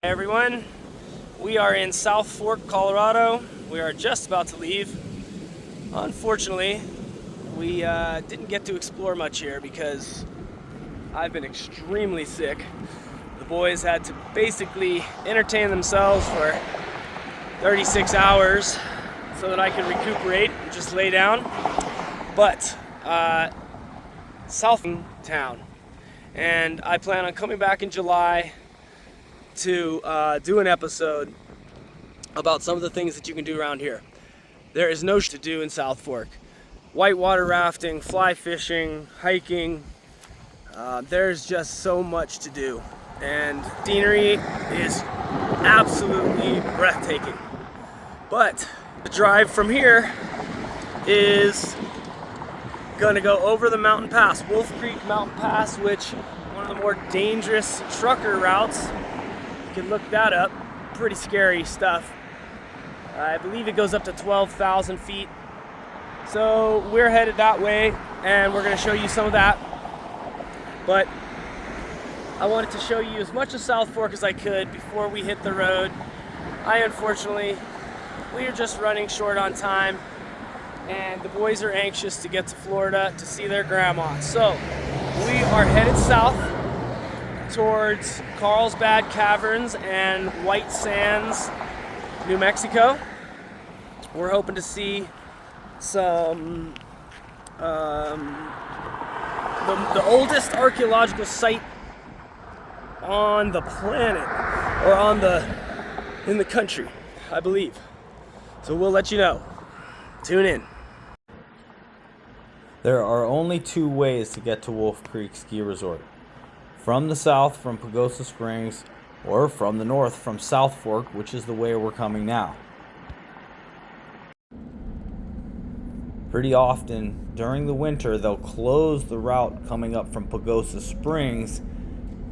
Hey everyone, we are in South Fork, Colorado. We are just about to leave. Unfortunately, we didn't get to explore much here because I've been extremely sick. The boys had to basically entertain themselves for 36 hours so that I could recuperate and just lay down. But South town, and I plan on coming back in July to do an episode about some of the things that you can do around here. There is no to do in South Fork. Whitewater rafting, fly fishing, hiking. There's just so much to do. And scenery is absolutely breathtaking. But the drive from here is gonna go over the mountain pass, Wolf Creek Mountain Pass, which is one of the more dangerous trucker routes. You can look that up. Pretty scary stuff. I believe it goes up to 12,000 feet. So we're headed that way, and we're going to show you some of that. But I wanted to show you as much of South Fork as I could before we hit the road. Unfortunately, we are just running short on time, and the boys are anxious to get to Florida to see their grandma. So we are headed south towards Carlsbad Caverns and White Sands, New Mexico. We're hoping to see some the oldest archaeological site on the planet, or in the country, I believe. So we'll let you know. Tune in. There are only two ways to get to Wolf Creek Ski Resort. From the south from Pagosa Springs, or from the north from South Fork, which is the way we're coming now. Pretty often during the winter they'll close the route coming up from Pagosa Springs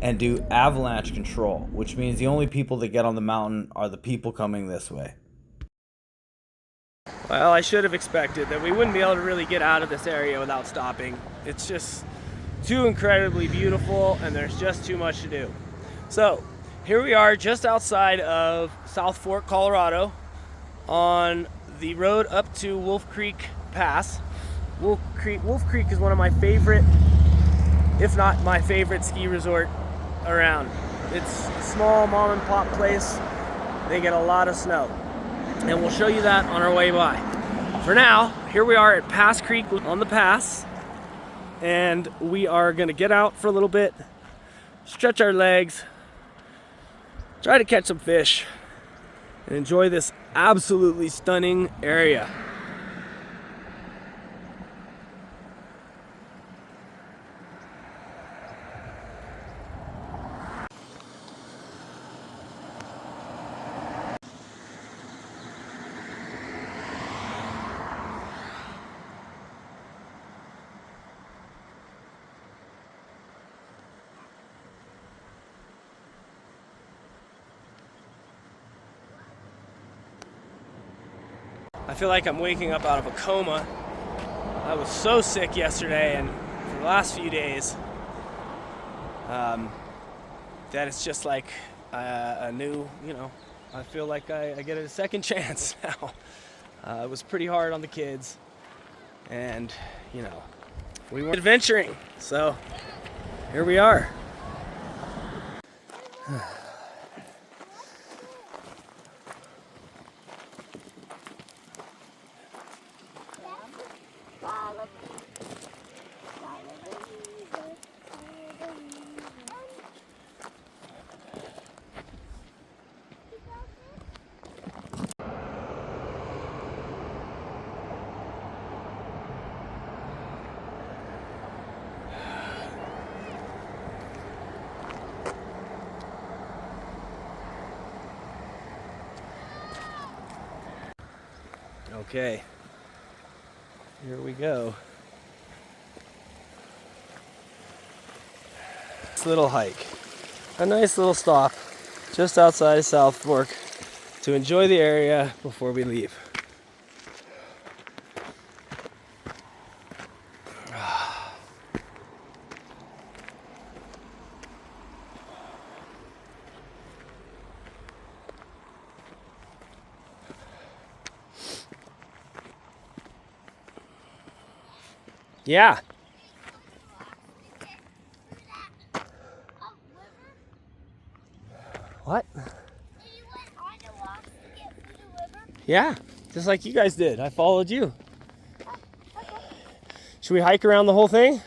and do avalanche control, which means the only people that get on the mountain are the people coming this way. Well, I should have expected that we wouldn't be able to really get out of this area without stopping. It's just too incredibly beautiful, and there's just too much to do. So here we are just outside of South Fork, Colorado, on the road up to Wolf Creek Pass. Wolf Creek is one of my favorite, if not my favorite, ski resort around. It's a small mom and pop place. They get a lot of snow, and we'll show you that on our way by. For now, here we are at Pass Creek on the pass, and we are gonna get out for a little bit, stretch our legs, try to catch some fish, and enjoy this absolutely stunning area. I feel like I'm waking up out of a coma. I was so sick yesterday and for the last few days that it's just like a new, I feel like I get a second chance now. It was pretty hard on the kids, and, we were adventuring, so here we are. Okay, here we go. This little hike, a nice little stop just outside of South Fork to enjoy the area before we leave. Yeah. What? Yeah, just like you guys did. I followed you. Should we hike around the whole thing?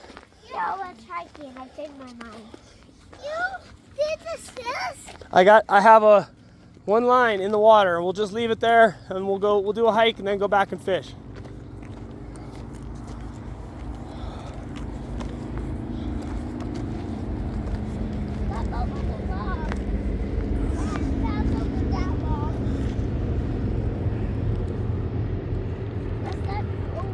Yeah, let's hike it. I changed my mind. You did this? I have one line in the water, and we'll just leave it there, and we'll do a hike and then go back and fish. Let's open the log. Let's open that log. Let's not over it.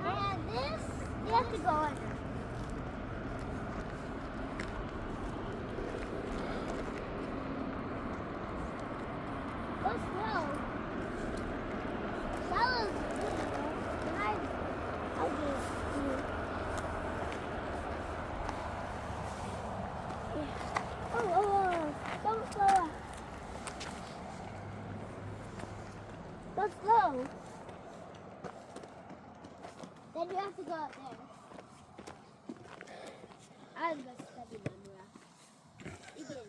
And this, you have to go under. Go slow. Shallow's I'll do it. Oh, don't slow up. Go slow. Then you have to go up there. I'm going to study my breath. You get it.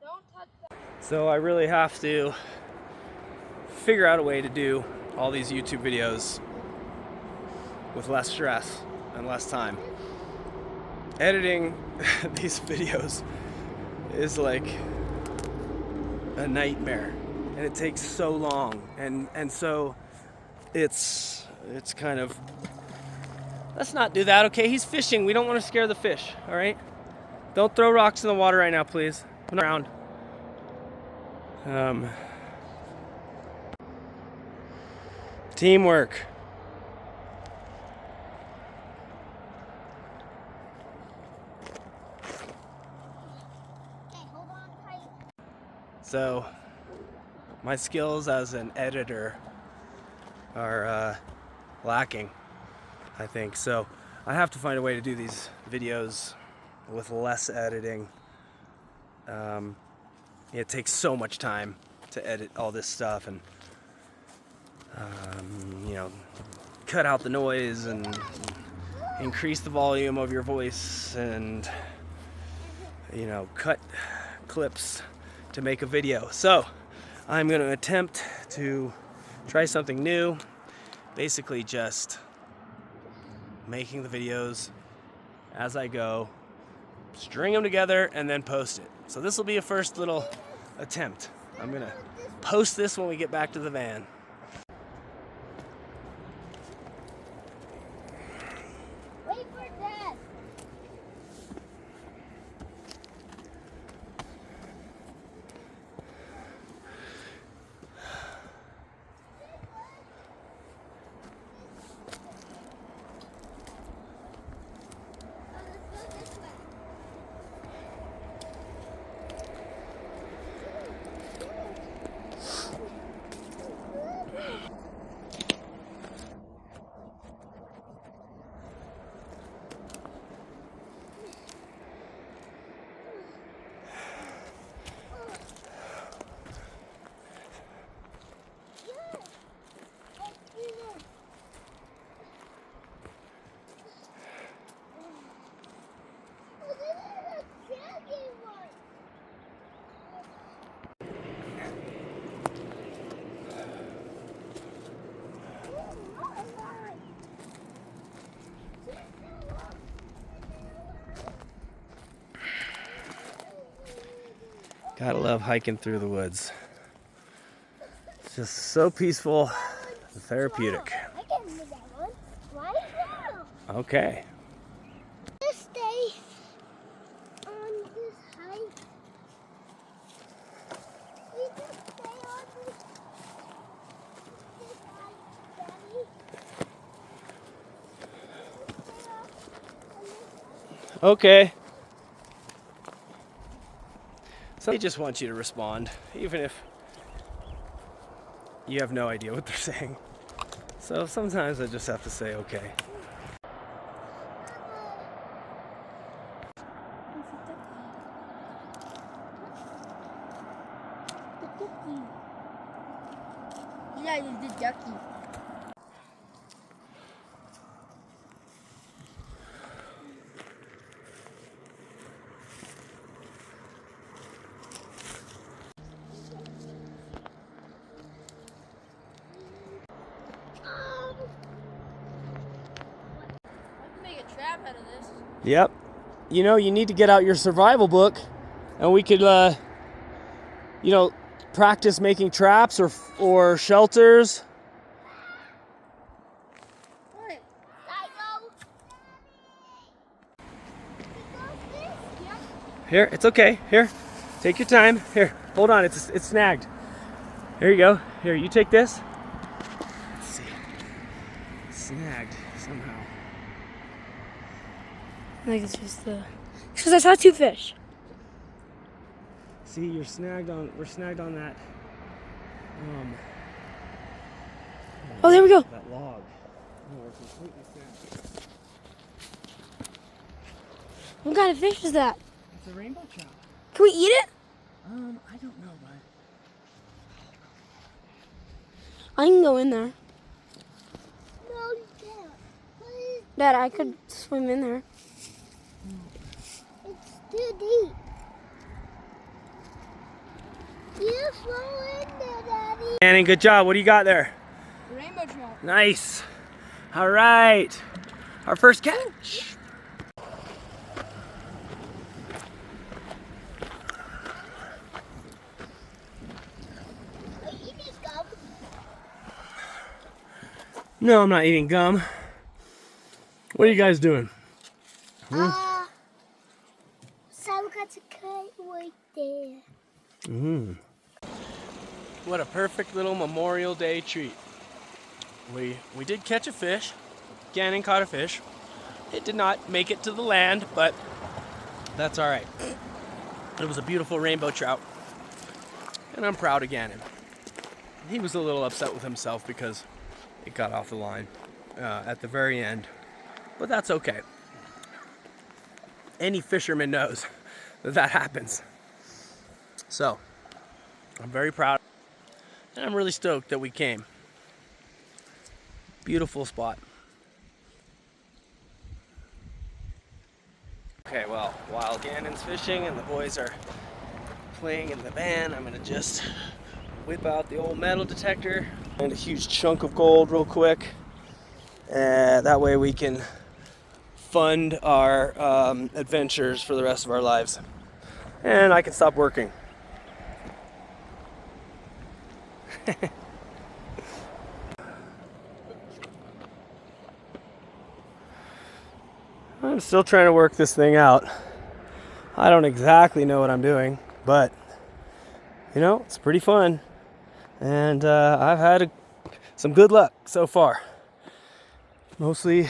Don't touch that. So I really have to figure out a way to do all these YouTube videos with less stress and less time. Editing these videos is like a nightmare, and it takes so long, and so it's kind of, let's not do that. Okay, he's fishing. We don't want to scare the fish. All right, don't throw rocks in the water right now, please. Put 'em around. Teamwork. Okay, hold on tight. So my skills as an editor are lacking, I think. So I have to find a way to do these videos with less editing. It takes so much time to edit all this stuff, and cut out the noise and increase the volume of your voice, and cut clips to make a video. So I'm going to attempt to try something new, basically just making the videos as I go, string them together, and then post it. So this will be a first little attempt. I'm going to post this when we get back to the van. Wait for Dad. Gotta love hiking through the woods. It's just so peaceful and therapeutic. I can do that one. Right now. Okay. Just stay on this hike. We just stay on this hike, Daddy. Stay on this hike. Okay. So they just want you to respond, even if you have no idea what they're saying. So sometimes I just have to say okay. side is the ducky. Make a trap out of this. Yep. You know, you need to get out your survival book, and we could, you know, practice making traps or shelters. What? Here, it's okay. Here, take your time. Here, hold on. It's snagged. Here you go. Here, you take this. Let's see. It's snagged somehow. I think it's just the. Because I saw 2 fish. See, we're snagged on that. Oh, there we go. That log. No, we're completely snagged. What kind of fish is that? It's a rainbow trout. Can we eat it? I don't know, bud. I can go in there. No, you can't. Please. Dad, I could swim in there. It's too deep. You fall in there, Daddy. Annie, good job. What do you got there? Rainbow trout. Nice. All right. Our first catch. Are you eating gum? No, I'm not eating gum. What are you guys doing? So got a kite right there. What a perfect little Memorial Day treat. We did catch a fish. Gannon caught a fish. It did not make it to the land, but that's all right. It was a beautiful rainbow trout, and I'm proud of Gannon. He was a little upset with himself because it got off the line at the very end, but that's okay. Any fisherman knows that happens. So, I'm very proud, and I'm really stoked that we came. Beautiful spot. Okay, well, while Gannon's fishing and the boys are playing in the van, I'm gonna just whip out the old metal detector and a huge chunk of gold real quick. That way we can fund our adventures for the rest of our lives. And I can stop working. I'm still trying to work this thing out. I don't exactly know what I'm doing, but you know, it's pretty fun. And I've had some good luck so far. Mostly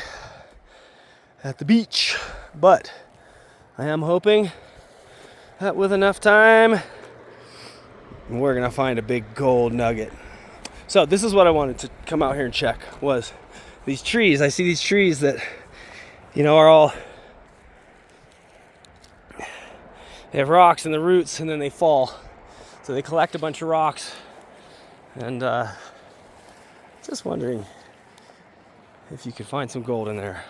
at the beach, but I am hoping that with enough time, we're gonna find a big gold nugget. So this is what I wanted to come out here and check, was these trees. I see these trees that, you know, are all, they have rocks in the roots and then they fall. So they collect a bunch of rocks, and just wondering if you could find some gold in there.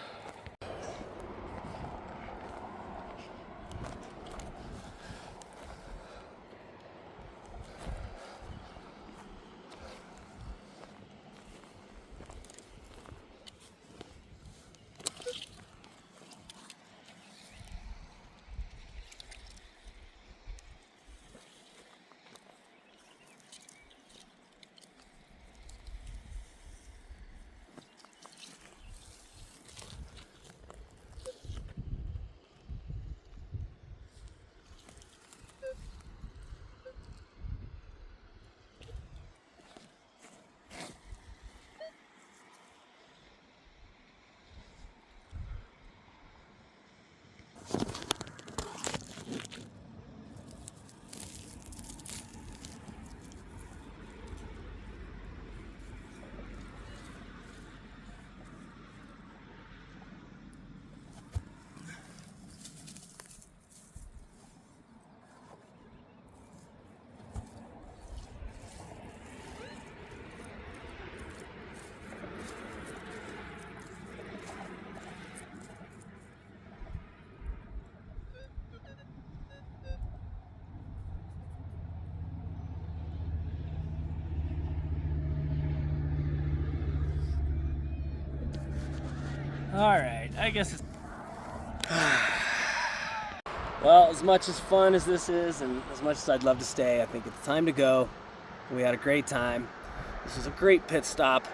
Alright, I guess it's... Well, as much as fun as this is, and as much as I'd love to stay, I think it's time to go. We had a great time. This was a great pit stop.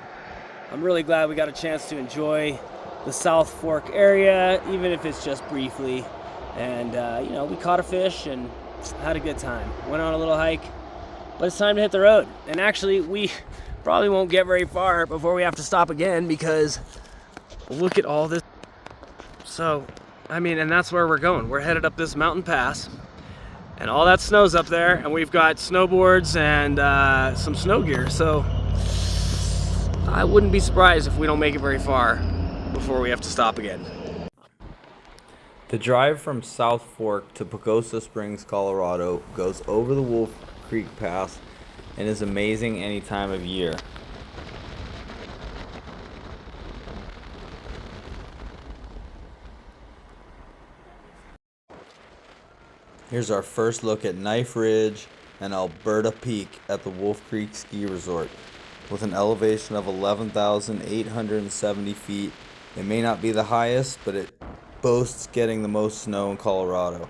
I'm really glad we got a chance to enjoy the South Fork area, even if it's just briefly. And, you know, we caught a fish and had a good time. Went on a little hike, but it's time to hit the road. And actually, we probably won't get very far before we have to stop again, because look at all this. So, I mean, and that's where we're going. We're headed up this mountain pass, and all that snow's up there, and we've got snowboards and some snow gear. So I wouldn't be surprised if we don't make it very far before we have to stop again. The drive from South Fork to Pagosa Springs, Colorado goes over the Wolf Creek Pass and is amazing any time of year. Here's our first look at Knife Ridge and Alberta Peak at the Wolf Creek Ski Resort. With an elevation of 11,870 feet, it may not be the highest, but it boasts getting the most snow in Colorado.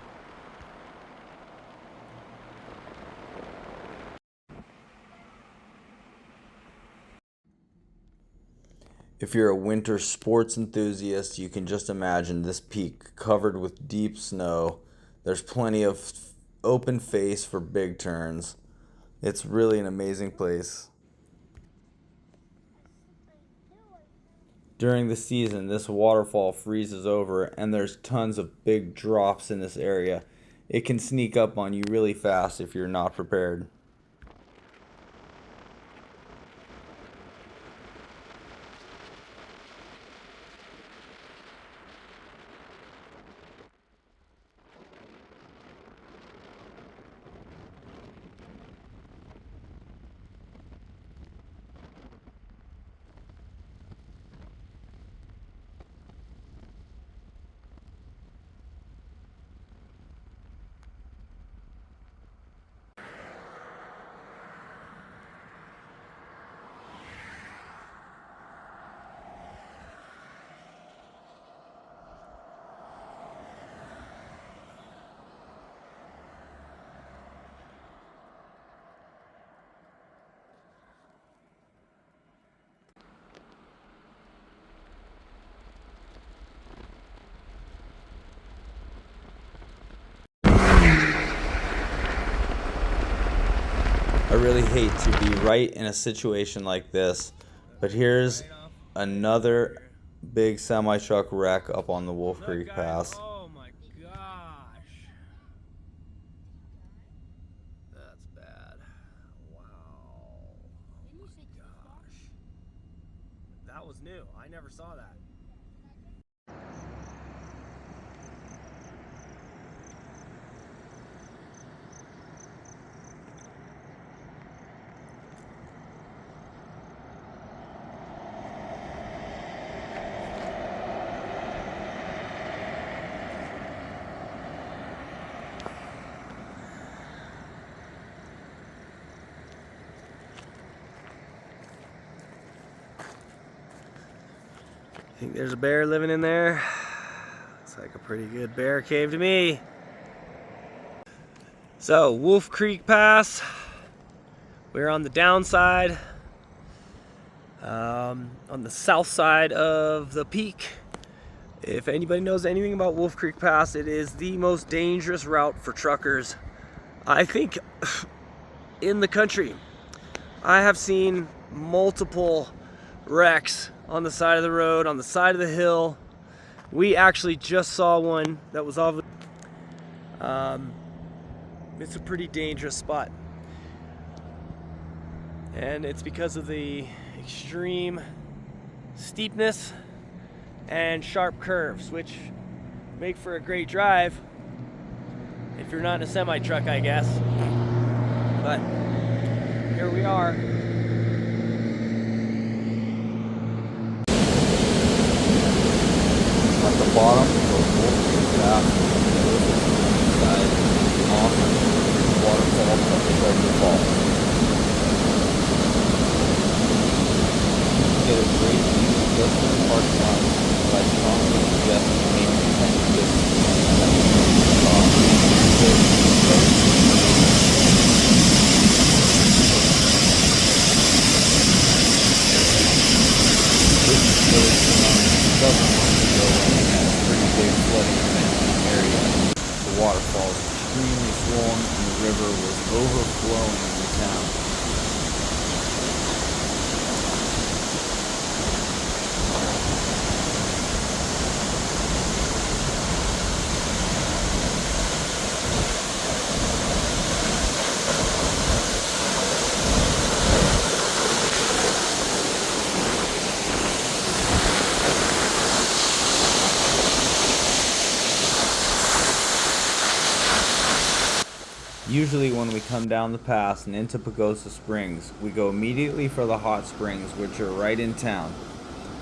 If you're a winter sports enthusiast, you can just imagine this peak covered with deep snow. There's plenty of open face for big turns. It's really an amazing place. During the season, this waterfall freezes over and there's tons of big drops in this area. It can sneak up on you really fast if you're not prepared. I really hate to be right in a situation like this, but here's another big semi-truck wreck up on the Wolf Creek Pass. Oh my gosh. That's bad. Wow. Oh my gosh. That was new. I never saw that. Think there's a bear living in there. Looks like a pretty good bear cave to me. So, Wolf Creek Pass. We're on the downside, on the south side of the peak. If anybody knows anything about Wolf Creek Pass, it is the most dangerous route for truckers, I think, in the country. I have seen multiple wrecks on the side of the road, on the side of the hill. We actually just saw one that was off. It's a pretty dangerous spot, and it's because of the extreme steepness and sharp curves, which make for a great drive if you're not in a semi-truck, I guess. But here we are. At the bottom of the Wolf Creek Pass, side, awesome waterfall of the Treasure Falls. You can get a great view just in the parking lot, but I strongly suggest you make a tentative this is village several months ago when we had a pretty big flooding event in the area. The waterfall was extremely swollen and the river was overflowing in the town. Usually when we come down the pass and into Pagosa Springs, we go immediately for the hot springs, which are right in town.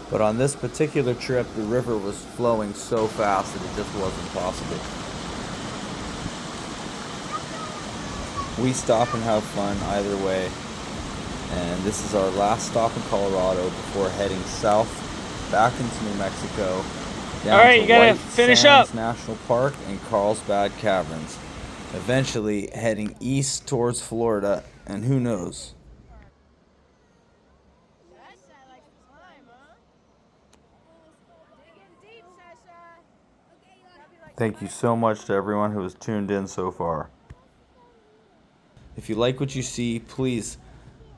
But on this particular trip, the river was flowing so fast that it just wasn't possible. We stop and have fun either way, and this is our last stop in Colorado before heading south, back into New Mexico, down All right, to you gotta White finish Sands up. National Park and Carlsbad Caverns. Eventually heading east towards Florida, and who knows. Thank you so much to everyone who has tuned in so far. If you like what you see, please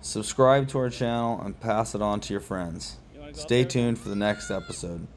subscribe to our channel and pass it on to your friends. Stay tuned for the next episode.